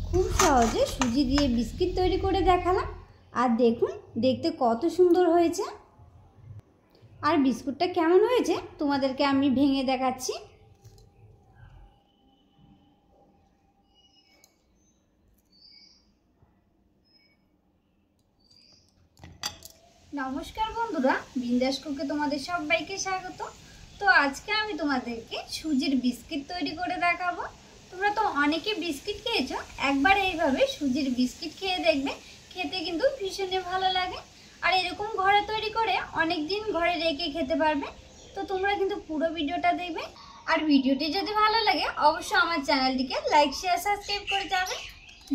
খুব সহজে সুজি দিয়ে বিস্কিট তৈরি করে দেখালাম। আর দেখুন দেখতে কত সুন্দর হয়েছে। আর বিস্কুটটা কেমন হয়েছে তোমাদেরকে আমি ভেঙে দেখাচ্ছি। নমস্কার বন্ধুরা, বিন্দাস কুকে তোমাদের সবাইকে স্বাগত। তো আজকে আমি তোমাদেরকে সুজির বিস্কিট তৈরি করে দেখাবো। তোমরা তো অনেকে বিস্কিট খেয়েছো, একবার এইভাবে সুজির বিস্কিট খেয়ে দেখবে, খেতে কিন্তু ভীষণই ভালো লাগে। আর এরকম ঘরে তৈরি করে অনেক দিন ঘরে রেখে খেতে পারবে। তো তোমরা কিন্তু পুরো ভিডিওটা দেখবে। আর ভিডিওটি যদি ভালো লাগে অবশ্যই আমার চ্যানেলটিকে লাইক শেয়ার সাবস্ক্রাইব করে যাবে।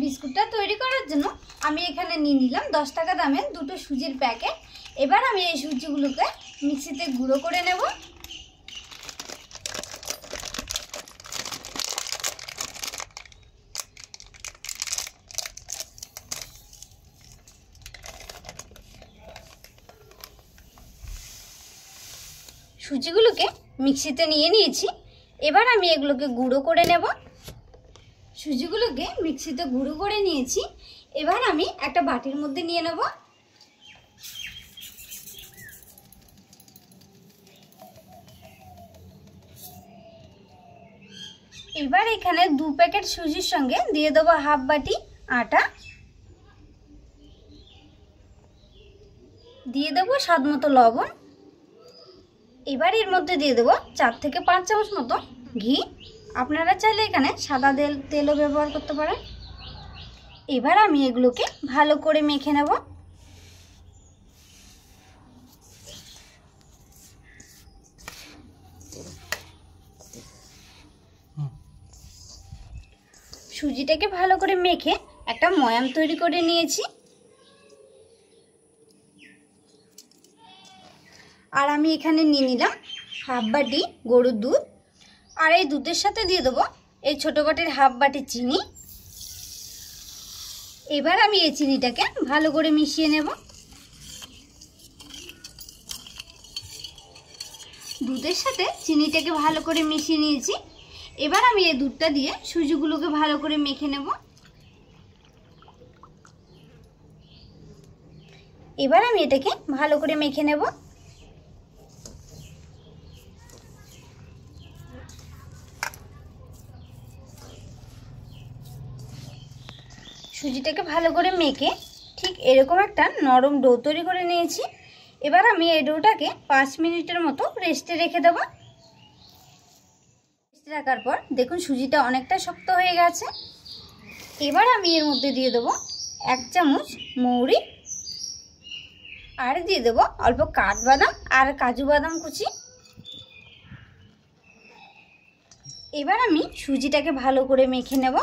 বিস্কুটটা তৈরি করার জন্য আমি এখানে নিয়ে নিলাম 10 টাকা দামের দুটো সুজির প্যাকেট। এবার আমি এই সুজিগুলোকে মিক্সিতে গুঁড়ো করে নেব। সুজিগুলোকে মিক্সিতে নিয়ে নিয়েছি। এবার আমি এগুলোকে গুঁড়ো করে নেব। সুজিগুলোকে মিক্সিতে গুঁড়ো করে নিয়েছি। এবার আমি একটা বাটির মধ্যে নিয়ে নেব। এবার এখানে 2 প্যাকেট সুজির সঙ্গে দিয়ে দেবো হাফ বাটি আটা, দিয়ে দেবো স্বাদ মতো লবণ। এবার এর মধ্যে দিয়ে দেবো 4 থেকে 5 চামচ মতো ঘি। আপনারা চাইলে এখানে সাদা তেলও ব্যবহার করতে পারেন। এবার আমি এগুলোকে ভালো করে মেখে নেব। সুজিটাকে ভালো করে মেখে একটা ময়াম তৈরি করে নিয়েছি। আর আমি এখানে নিয়ে নিলাম হাফ বাটি গরুর দুধ। আর এই দুধের সাথে দিয়ে দেবো এই ছোটো বাটির হাফ বাটি চিনি। এবার আমি এই চিনিটাকে ভালো করে মিশিয়ে নেব। দুধের সাথে চিনিটাকে ভালো করে মিশিয়ে নিয়েছি। এবার আমি এই দুধটা দিয়ে সুজিগুলোকে ভালো করে মেখে নেব। এবার আমি এটাকে ভালো করে মেখে নেব। সুজিটাকে ভালো করে মেখে ঠিক এরকম একটা নরম ডো তৈরি করে নিয়েছি। এবার আমি এই ডোটাকে 5 মিনিটের মতো রেস্টে রেখে দেব। রেস্টে রাখার পর দেখুন সুজিটা অনেকটা শক্ত হয়ে গেছে। এবার আমি এর মধ্যে দিয়ে দেবো 1 চামচ মৌরি, আর দিয়ে দেবো অল্প কাঠবাদাম আর কাজু বাদাম কুচি। এবার আমি সুজিটাকে ভালো করে মেখে নেব।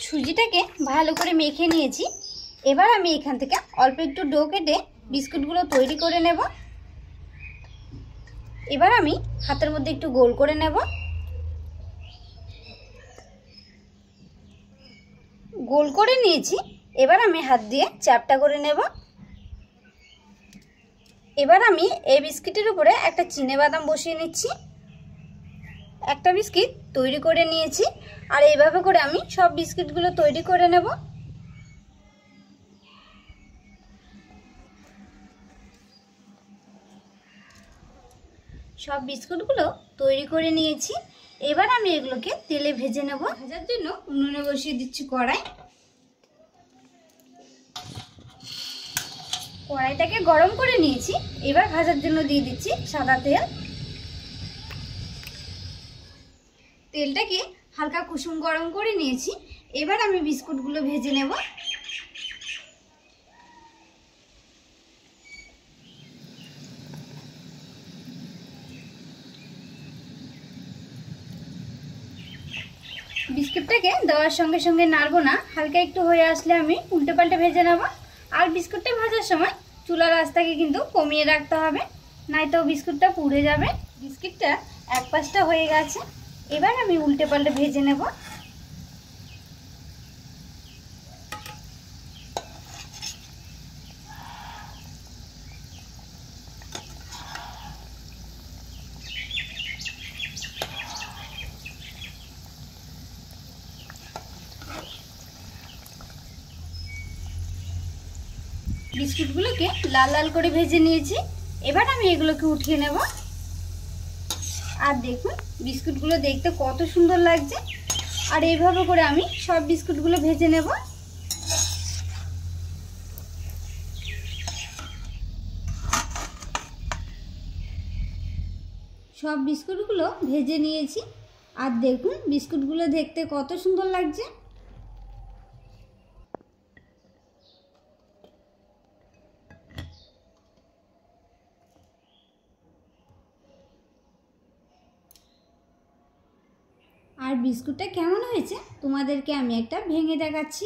সুজিটাকে ভালো করে মেখে নিয়েছি। এবার আমি এখান থেকে অল্প একটু ডো কেটে বিস্কুটগুলো তৈরি করে নেব। এবার আমি হাতের মধ্যে একটু গোল করে নেব। গোল করে নিয়েছি। এবার আমি হাত দিয়ে চ্যাপটা করে নেব। এবার আমি এই বিস্কিটের উপরে একটা চিনেবাদাম বসিয়ে নিচ্ছি। একটা বিস্কিট তৈরি করে নিয়েছি। আর এইভাবে করে আমি সব বিস্কিটগুলো তৈরি করে নেব। সব বিস্কুটগুলো তৈরি করে নিয়েছি। এবার আমি এগুলোকে তেলে ভেজে নেব। ভাজার জন্য উনুনে বসিয়ে দিচ্ছি কড়াই। কড়াইটাকে গরম করে নিয়েছি। এবার ভাজার জন্য দিয়ে দিচ্ছি সাদা তেল। তেলটাকে হালকা কুসুম গরম করে নিয়েছি। এবার আমি বিস্কুটগুলো ভেজে নেব। বিস্কুটটাকে দেওয়ার সঙ্গে সঙ্গে নাড়বো না, হালকা একটু হয়ে আসলে আমি উল্টে পাল্টে ভেজে নেব। আর বিস্কুটটা ভাজার সময় চুলার আঁচটাকে কিন্তু কমিয়ে রাখতে হবে, নয়তো বিস্কুটটা পুড়ে যাবে। বিস্কুটটা এক পাশটা হয়ে গেছে, এবার আমি উল্টে পাল্টে ভেজে নেব। বিস্কুটগুলোকে লাল লাল করে ভেজে নিয়েছি, এবার আমি এগুলোকে উঠিয়ে নেব। আর দেখুন বিস্কুটগুলো দেখতে কত সুন্দর লাগছে। আর এইভাবে করে আমি সব বিস্কুটগুলো ভেজে নেব। সব বিস্কুটগুলো ভেজে নিয়েছি, আর দেখুন বিস্কুটগুলো দেখতে কত সুন্দর লাগছে। আর বিস্কুটটা কেমন হয়েছে তোমাদেরকে আমি একটা ভেঙে দেখাচ্ছি।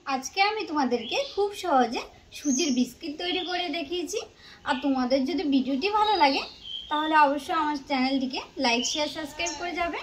আজকে আমি তোমাদেরকে খুব সহজে সুজির বিস্কিট তৈরি করে দেখিয়েছি। আর তোমাদের যদি ভিডিওটি ভালো লাগে তাহলে অবশ্যই আমার চ্যানেলটিকে লাইক শেয়ার সাবস্ক্রাইব করে যাবে।